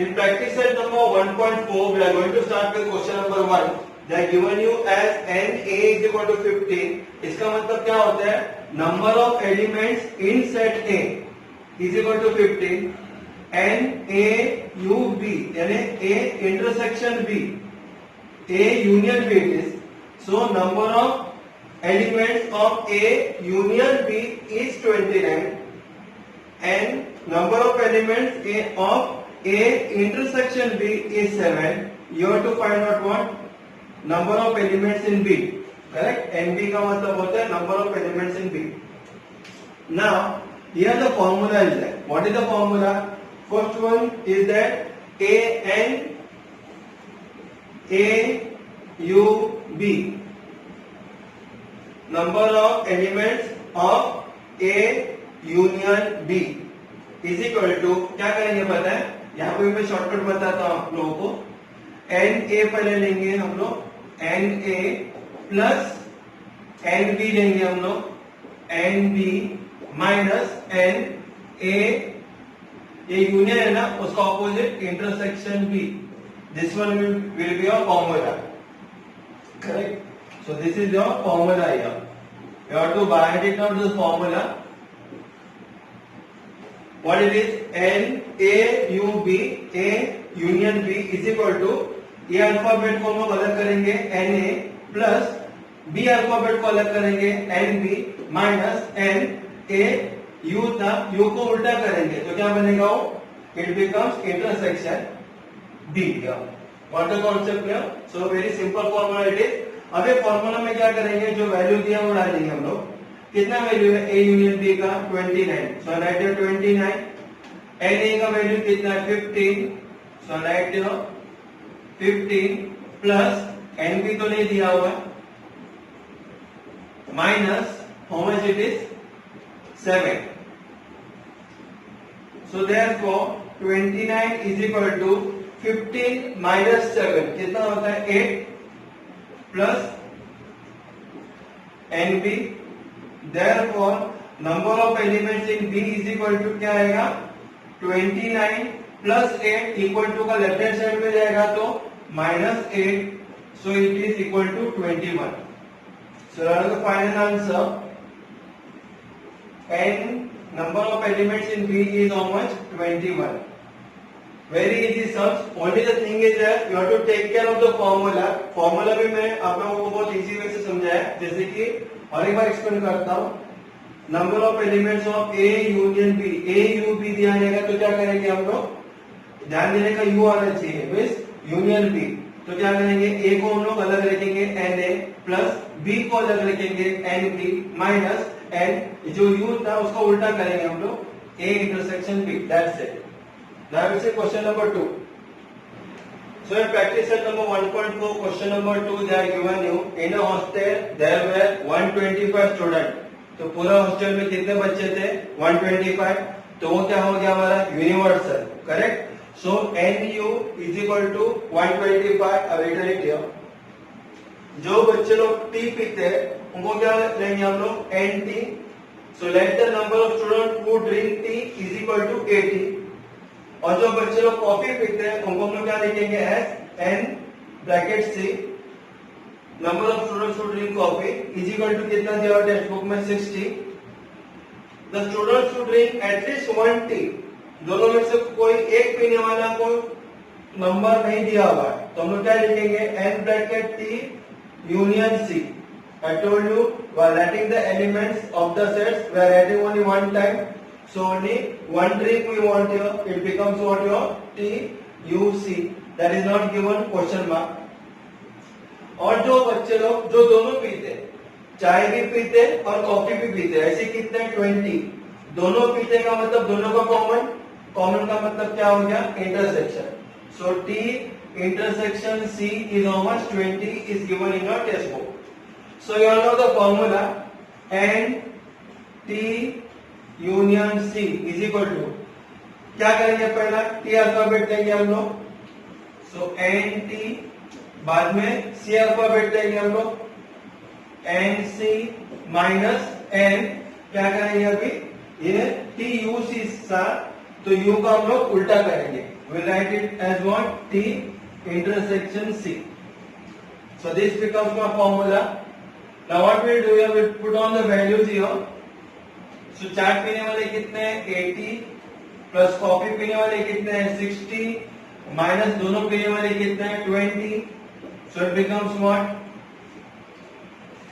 In practice set number 1.4, we are going to start with question number 1. They are given you as NA is equal to 15. इसका मतलब क्या होता है? Number of elements in set A is equal to 15. NA U B यानी A intersection B, A union B it is. So number of elements of A union B is 29, and number of elements of A intersection B is 7. You have to find out what? Number of elements in B. Correct? NB का मतलब होता है number of elements in B. Now, here the formula is there. What is the formula? First one is that AN A U B. Number of elements of A union B is equal to, क्या करेंगे पता है? यहाँ पे मैं shortcut बताता हूँ आप लोगों को. एन ए पहले लेंगे हम लोग, N A plus N B लेंगे हम लोग, N B minus N A, ये यूनियन है ना, उसका opposite intersection B. This one will be your formula. Correct? So this is your formula here. You have to write it down, this formula. What it is? N A U B, A union B is equal to, ये alphabet को हम लोग अलग करेंगे N A plus B alphabet को अलग करेंगे N B minus N A U था, U को उल्टा करेंगे तो क्या बनेगा वो? It becomes intersection B here. What the concept here? So very simple formula it is. अब ये फॉर्मूला में क्या करेंगे? जो वैल्यू दिया वो डालेंगे हम लोग. कितना वैल्यू है ए यूनियन बी का? 29. सो राइट 29. एन ए का वैल्यू कितना है? 15. So right 15 plus N B तो नहीं दिया हुआ है, minus how much it is? 7. So therefore 29 is equal to 15 minus 7 कितना होता है? 8 plus N B. Therefore, number of elements in B is equal to क्या आएगा? 29 प्लस 8 इक्वल टू का लेफ्ट हैंड साइड में जाएगा तो minus 8. So it is equal to 21. So the final answer, n number of elements in B is how much? 21. Very easy sums. Only the thing is that you have to take care of the formula. Formula भी मैं आप लोगों को बहुत easy way से समझाया, जैसे कि और एक बार एक्सप्लेन करता हूँ. Number of elements of A union B, A U B दिया जाएगा तो क्या करेंगे हम लोग? ध्यान देने का यू आना चाहिए, मीन्स यूनियन बी. तो क्या करेंगे? ए को हम लोग अलग रखेंगे एन ए प्लस बी को अलग रखेंगे एन बी माइनस एन, जो यू था उसको उल्टा करेंगे हम लोग A intersection B. That's it. Now we see question number 2. So in practice set number 1.4, question number 2, they are given you in a hostel there were 125 students. तो पूरा hostel में कितने बच्चे थे? 125. तो वो क्या हो गया हमारा? Universal. Correct? So N U is equal to 125. अब इटरेट हियर. जो बच्चे लोग टी पीते हैं उनको क्या लेंगे हम लोग? N T. So let the number of student who drink tea is equal to 80. और जो बच्चे लोग कॉफी पीते हैं उनको हम लोग क्या लिखेंगे? S N bracket C. Number of students who drink coffee is equal to कितना दिया हुआ टेक्स्ट बुक में? 60. The students who drink at least 1 tea, दोनों में से कोई एक पीने वाला को नंबर नहीं दिया हुआ है तो हम लोग क्या लिखेंगे? N bracket T union C. I told you while writing the elements of the sets we are writing only one time. So only one drink we want here. It becomes what your T U C. That is not given question mark. और जो बच्चे लोग जो दोनों पीते, चाय भी पीते और कॉफी भी पीते, ऐसे कितने? 20. दोनों पीते का मतलब दोनों का कॉमन, कॉमन का मतलब क्या हो गया? Intersection. So T intersection C is how much? 20 is given in your test book. So you all know the formula. N T union C is equal to, क्या करेंगे? पहला टी अल्फाबेट लेंगे हम लोग. सो एन टी, बाद में सी alphabet लेंगे हम लोग, एन सी माइनस एन. क्या करेंगे? अभी ये टी यू सी सा, तो यू का हम लोग उल्टा करेंगे. we'll write it as what? T intersection C. So this becomes my formula. Now what we'll do here, we'll put on the values here. So चाय पीने वाले कितने हैं 80 प्लस कॉफी पीने वाले कितने हैं 60 माइनस दोनों पीने वाले कितने हैं 20. So it becomes what?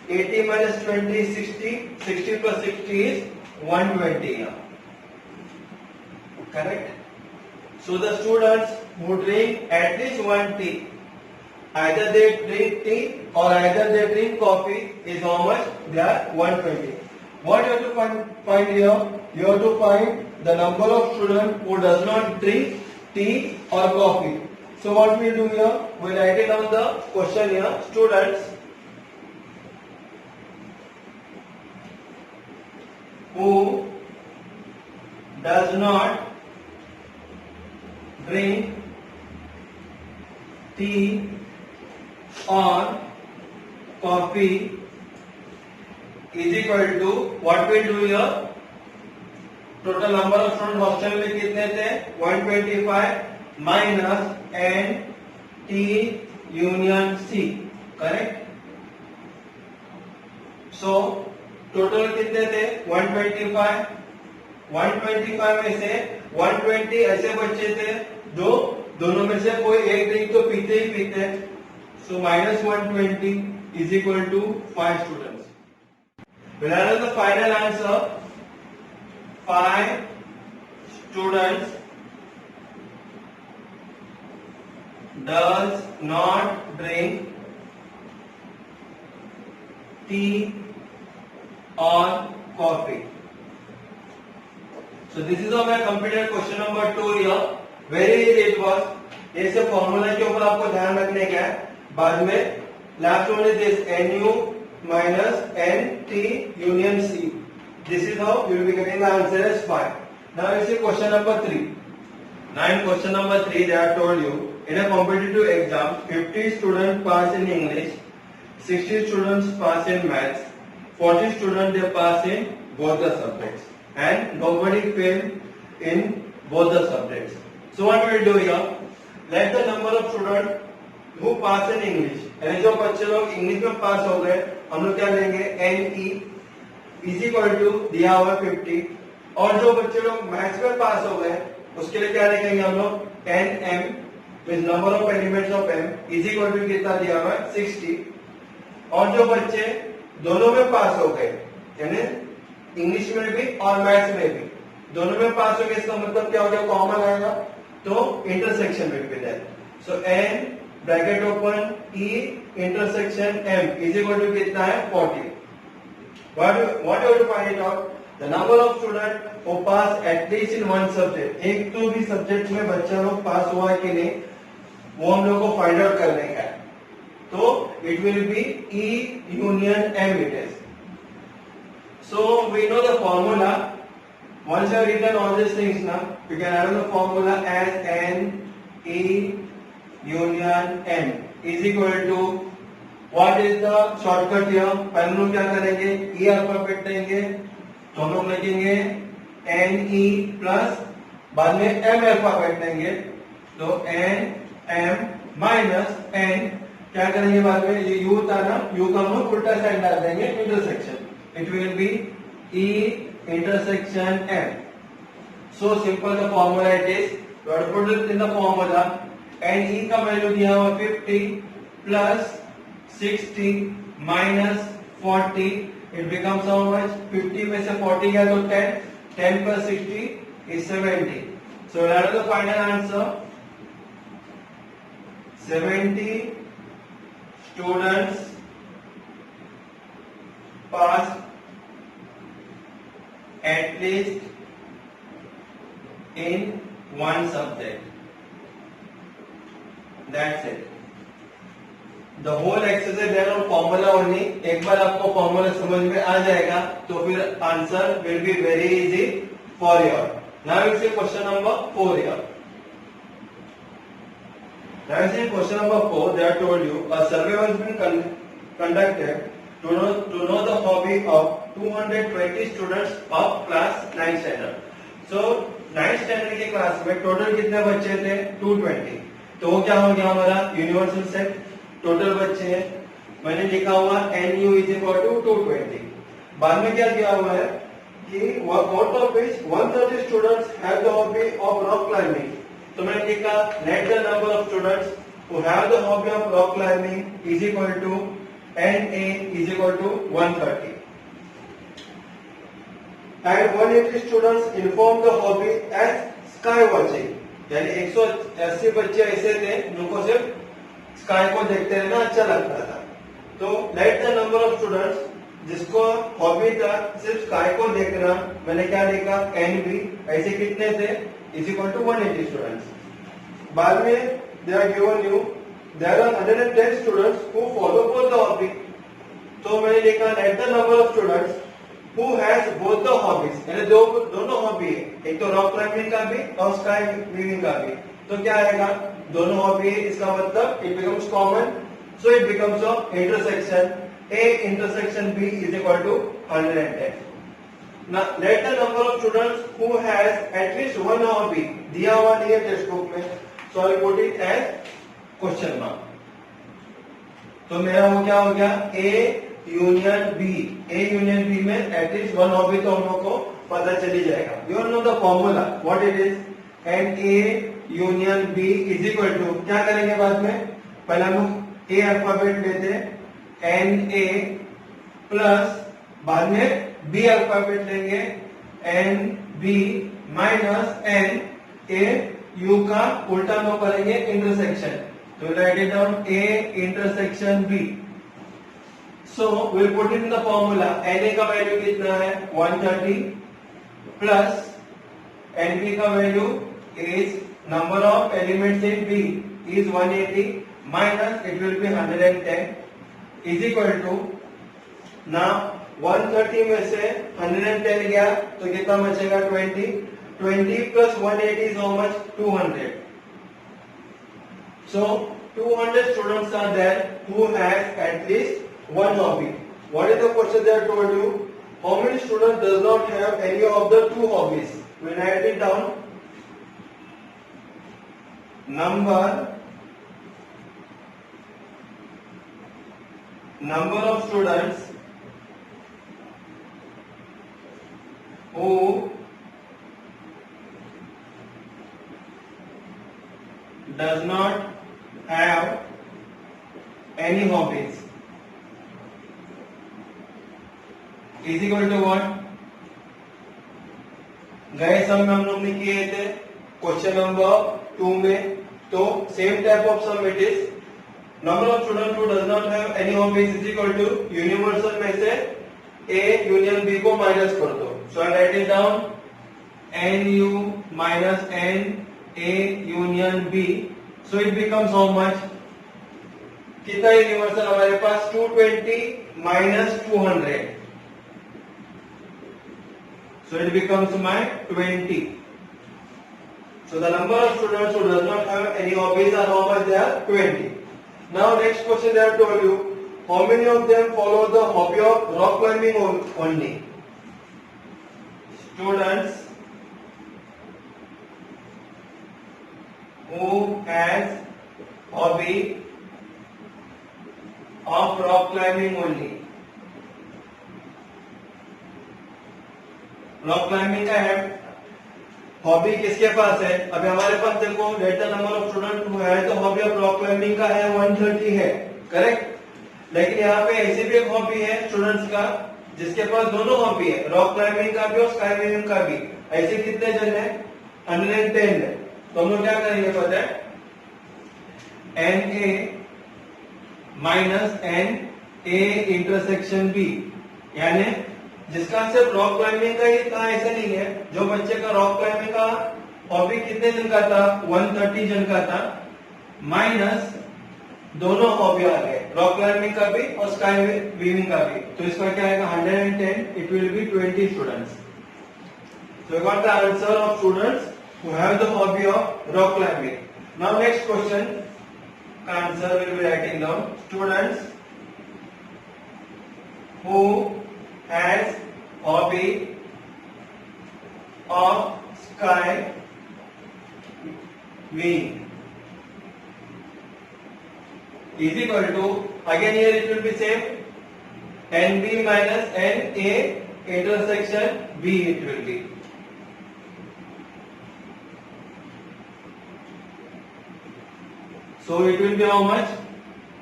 80 minus 20 60. 60 plus 60 is 120 here. Correct? So the students who drink at least one tea, either they drink tea or either they drink coffee, is how much? They are 120. What you have to find here? You have to find the number of students who does not drink tea or coffee. So what we do here? We write it on the question here. Students who does not drink tea or coffee is equal to what we do here? Total number of students hostel में कितने थे 125 minus N T union C. Correct? So total कितने थे 125. 125 में से 120 ऐसे बच्चे थे जो दोनों में से कोई एक ड्रिंक तो पीते ही पीते. So minus 120 is equal to 5 students. We'll add the final answer. 5 students does not drink tea or coffee. So this is how I completed question number 2 here. Very easy it was. ये सब formula के ऊपर आपको ध्यान रखने का है. बाद में last only this NU minus NT union C. This is how you will be getting the answer as 5. Now you see question number 3. Now in question number 3 they have told you in a competitive exam 50 students pass in English, 60 students pass in maths, 40 students they pass in both the subjects and nobody fail in both the subjects. So what we will do here? Let the number of students who pass in English, यानी जो बच्चे लोग English में पास हो गए हम लोग क्या लेंगे NE इज इक्वल टू दिया हुआ 50. और जो बच्चे लोग मैथ्स में पास हो गए उसके लिए क्या लिखेंगे हम लोग NM means number of elements of M is equal to कितना दिया हुआ है 60. और जो बच्चे दोनों में पास हो गए यानी इंग्लिश में भी और मैथ्स में भी दोनों में पास हो गए इसका मतलब क्या हो गया कॉमन आएगा तो intersection between that. So N bracket open E intersection M is equal to कितना है 40. What you have to find it out? The number of students who pass at least in one subject. एक तो भी subject में बच्चा लोग पास हुआ है कि नहीं वो हम लोग को फाइंड आउट करने का है. तो it will be E union M it is. So we know the formula. Once you have written all these things now, you can add the formula as N E union M is equal to what is the shortcut here? पहले लोग क्या करेंगे E alphabet लेंगे तो हम लोग लिखेंगे NE plus बाद में M अल्फाबेट लेंगे तो N M माइनस N क्या करेंगे बाद में ये U था ना U का हम लोग उल्टा साइड डाल देंगे intersection. It will be E intersection M. So simple the formula it is. You have to put it in the formula. And E का वैल्यू दिया हुआ 50 plus 60 minus 40. It becomes how much? 50 में से 40 गया तो 10. 10 plus 60 is 70. So that is the final answer. 70 students pass at least in one subject. That's it. The whole exercise there on formula only. एक बार आपको formula समझ में आ जाएगा तो फिर answer will be very easy for you. Now you see question number 4 here. Now you see question number 4. They have told you a survey has been conducted to know the hobby of 220 students of class 9 standard. So 9th standard की class में total कितने बच्चे थे? 220। तो वो क्या हो गया हमारा यूनिवर्सल सेट, टोटल बच्चे हैं। मैंने लिखा हुआ NU इज इक्वल टू 220। बाद में क्या किया हुआ है कि out of which 130 students have the hobby of rock climbing. तो मैंने लिखा let the number of students who have the hobby of rock climbing is equal to NA is equal to 130 and 180 students inform the hobby as sky watching। यानी 180 बच्चे ऐसे थे जिनको सिर्फ sky को देखते रहना अच्छा लगता था। तो late the number of students जिसको हॉबी था सिर्फ स्काई को देखना, मैंने क्या लिखा NB, ऐसे कितने थे इज इक्वल टू 180 स्टूडेंट्स। बाद में they are given you there are 110 students who follow both the hobby. तो मैंने लिखा let the number of students who has both the hobbies, यानी दोनों हॉबी है, एक तो रॉक क्लाइंबिंग का भी और स्काई वीविंग का भी। तो क्या आएगा, दोनों हॉबी है, इसका मतलब it becomes common, so it becomes a intersection. A intersection B is equal to 110। Now let the number of students who has at least one hobby दिया हुआ नहीं है टेक्स्ट बुक में, so I put it as question mark। तो मेरा वो क्या हो गया A union B। A union B में एटलीस्ट वन हॉबी तो हम लोग को पता चली जाएगा। You know the formula what it is, and A union B is equal to, क्या करेंगे बाद में, पहले हम A अल्फाबेट लेते हैं NA प्लस बाद में B अल्फाबेट लेंगे NB माइनस NA, U का उल्टा नो करेंगे इंटरसेक्शन। तो right it down A intersection B। So will put in the formula, NA का वैल्यू कितना है 130 प्लस NB का value is number of elements in B is 180 minus it will be 110 is equal to, ना 130 में से 110 गया तो कितना बचेगा 20 plus 180 is how much 200। So 200 students are there who have at least one hobby। What is the question they have told you? How many students does not have any of the two hobbies? We write it down। Number of students who does not have any hobbies is equal to what, गए sum हम लोग ने किए थे question number 2 में। तो same type of sum it is, number of student who does not have any hobbies is equal to universal में से A यूनियन B को माइनस कर दो। So I write it down NU minus N A union B। So it becomes how much, कितना universal हमारे पास 220 minus 200, so it becomes my 20। so the number of students who does not have any hobbies are how much, they are 20। now next question they have told you, how many of them follow the hobby of rock climbing only? Students who has hobby of rock climbing only। Rock climbing का है hobby किसके पास है, अभी हमारे पास देखो late the number of student who है, तो hobby of rock climbing का है 130 है, करेक्ट। लेकिन यहाँ पे ऐसी भी एक हॉबी है स्टूडेंट्स का जिसके पास दोनों हॉबी है, रॉक क्लाइंबिंग का भी और स्काई वीविंग का भी। ऐसे कितने जन है 110 है। तो हम लोग क्या करेंगे पता है, NA minus NA intersection B, यानी जिसका सिर्फ रॉक क्लाइंबिंग का ही था ऐसा नहीं है, जो बच्चे का रॉक क्लाइंबिंग का हॉबी कितने जन का था 130 जन का था, माइनस दोनों हॉबी आ गए, रॉक क्लाइंबिंग का भी और स्काई वीविंग का भी। तो इसका क्या आएगा 110, it will be 20 students. So we got the answer of students who have the hobby of rock climbing. Now next question का answer will be writing down, students who has hobby of chi mean is equal to, again here it will be same, NB minus NA intersection B it will be. So it will be how much?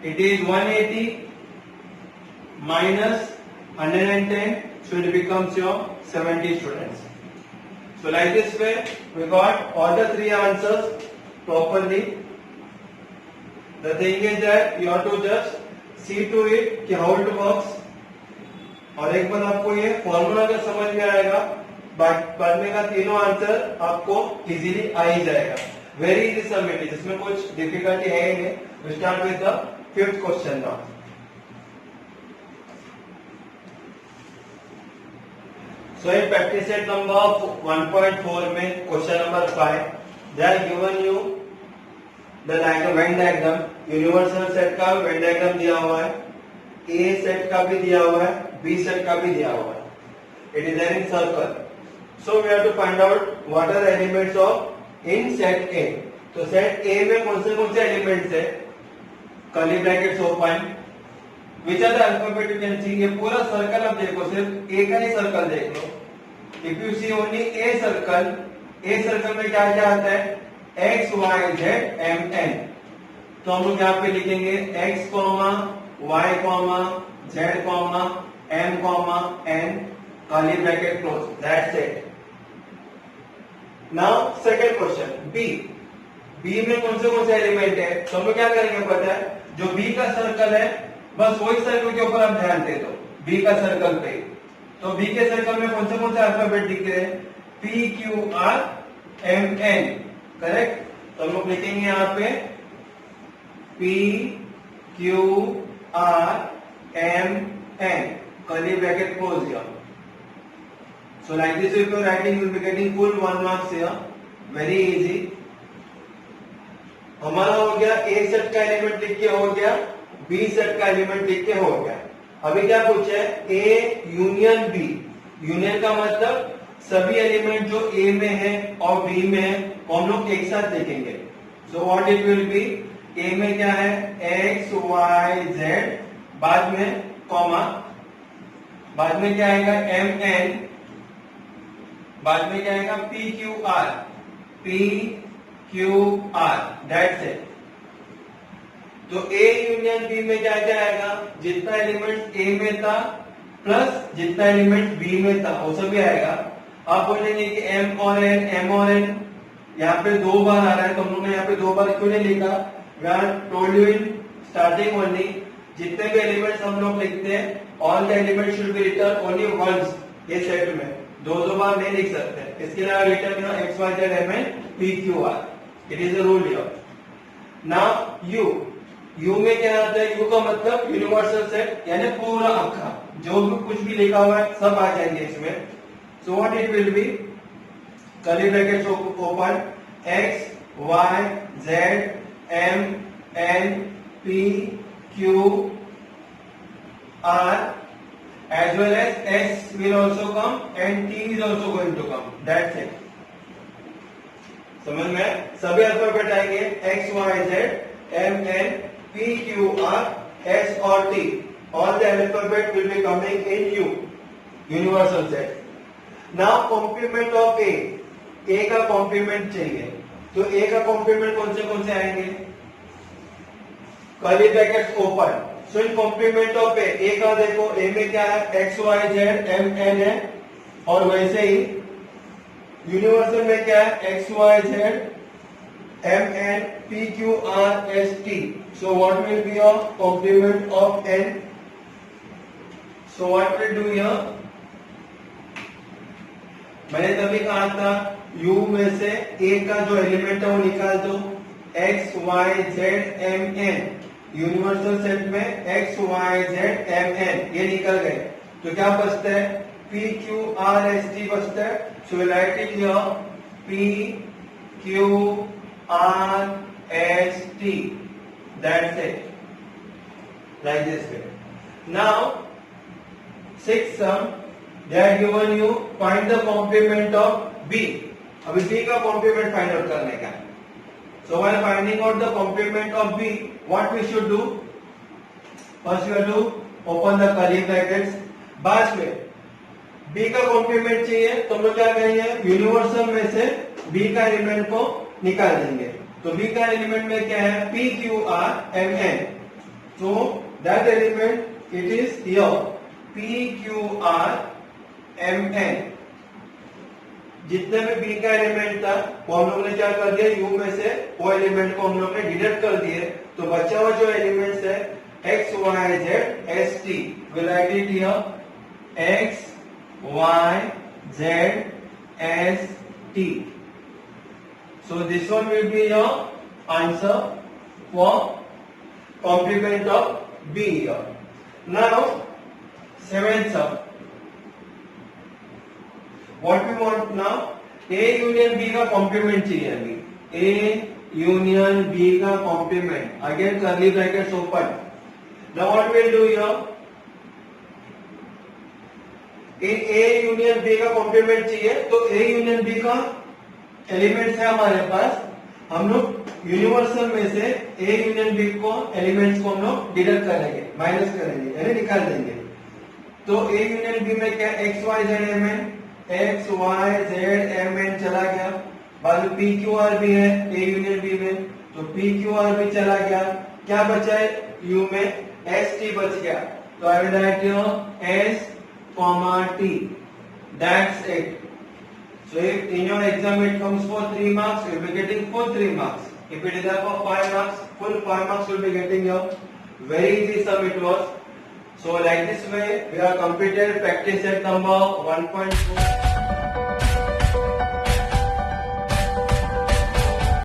It is 180 minus 110, so it becomes your 70 students. So like this way we got all the three answers properly. The thing is that you have to just see to it कि how it works. और एक बार आपको ये formula अगर समझ में आएगा, बाद में का तीनों आंसर आपको इजीली आ ही जाएगा. Very easy sum it is, इसमें कुछ डिफिकल्टी है ही नहीं. We start with the fifth question now. So in practice set number 1.4 में क्वेश्चन नंबर 5, they are given you the diagram, Venn diagram. Universal set का वेन डायग्राम दिया हुआ है, ए सेट का भी दिया हुआ है, बी सेट का भी दिया हुआ है. It is there in circle. So we have to find out what are elements of in set A. तो सेट ए में कौन से एलिमेंट्स है? Curly brackets open, which are the alphabet you can see. ये पूरा circle आप देखो, सिर्फ ए का ही सर्कल देख लो. If you see only A circle में क्या क्या आता है? X Y Z M N. तो हम लोग यहाँ पे लिखेंगे X comma Y comma Z comma M comma N, curly bracket close. That's it. Now second question, B में कौन से एलिमेंट है? तो हम लोग क्या करेंगे पता है? जो बी का सर्कल है बस वही सर्कल के ऊपर आप ध्यान दे दो, बी का सर्कल पे. तो बी के सर्कल में कौन से अल्फाबेट दिख रहे हैं? P Q R M N. Correct. तो हम लोग लिखेंगे यहाँ पे P Q R M N, curly bracket close here. So like this if you are writing you will be getting full 1 marks here. Very easy. हमारा हो गया ए set का एलिमेंट लिख के हो गया, बी सेट का एलिमेंट लिख के हो गया. अभी क्या पूछा है? ए यूनियन बी. यूनियन का मतलब सभी एलिमेंट जो ए में है और बी में है वो हम लोग एक साथ लिखेंगे. So what it will be? A में क्या है? एक्स वाई जेड, बाद में कॉमा, बाद में क्या आएगा? एम एन, बाद में क्या आएगा? P Q are, P Q are. That's it. तो ए यूनियन बी में क्या क्या आएगा? जितना एलिमेंट ए में था प्लस जितना एलिमेंट बी में था वो सभी आएगा. आप बोलेंगे कि एम और एन यहाँ पे दो बार आ रहा है, तो हम लोग ने यहाँ पे दो बार क्यों नहीं लिखा? We are told you in starting only, जितने भी एलिमेंट्स हम लोग लिखते हैं all the element should be written only once. ये सेट में दो बार नहीं लिख सकते. इसके लिए written X Y Z M N P Q R. It is a rule here. Now U में क्या आता है? यू का मतलब यूनिवर्सल सेट, यानी पूरा अक्खा जो भी कुछ भी लिखा हुआ है सब आ जाएंगे इसमें. So what it will be? Curly brackets open, X Y Z M N P Q R as well as S will also come and T is also going to come. That's it. समझ में? सभी alphabet आएंगे X, Y, Z, M, N, P, Q, R, S और T. All the alphabet will be coming in U. Universal set. Now complement of A. A का complement चाहिए. तो A का complement कौन से आएंगे? Curly brackets open. So in complement of A का देखो, ए में क्या है? X Y Z M N है, और वैसे ही यूनिवर्सल में क्या है? X Y Z M N P Q R S T. So what will be your complement of N? So what will do here? मैंने तभी कहा था यू में से ए का जो एलिमेंट है वो निकाल दो. X Y Z M N, universal set में X Y Z M N ये निकल गए. तो क्या बचता है? P Q R S T बचता है. So write it here P Q R S T. That's it. Like this way. Now sixth sum, they are given you find the complement of B. अभी B का complement find out करने का है. So while finding out the complement of B, what we should do? First we have to open the curly brackets. बाद में B का complement चाहिए तो हम लोग क्या करेंगे, यूनिवर्सल में से B का एलिमेंट को निकाल देंगे. तो B का एलिमेंट में क्या है, P Q R M N. तो that element it is here P Q R M N. जितने भी बी का एलिमेंट था वो हम लोग ने क्या कर दिया, यू में से वो एलिमेंट को हम लोग ने डिडक्ट कर दिए. तो बचा हुआ जो एलिमेंट्स है X Y Z S T, will write it here X Y Z S T. So this one will be your answer for complement of B here. Now seventh sum. What we want now? A union B का complement चाहिए अभी. A union B का complement. Again curly brackets open. Now what we'll do here? In A union B का complement चाहिए तो A union B का elements है हमारे पास. हम लोग यूनिवर्सल में से A union B को एलिमेंट्स को हम लोग डिडक्ट करेंगे, माइनस करेंगे यानी निकाल देंगे. तो A union B में क्या, X Y Z M N, X Y Z M N चला गया. बाद में पी क्यू आर भी है ए यूनियन बी में, तो पी क्यू आर भी चला गया. क्या बचा है यू में, एस टी बच गया. तो I will write here S comma T. That's it. So if in your exam it comes for 3 marks, you will be getting full 3 marks. If it is there for 5 marks, full 5 marks you will be getting here. Very easy sum it was. So like this way we have completed practice set number 1.4.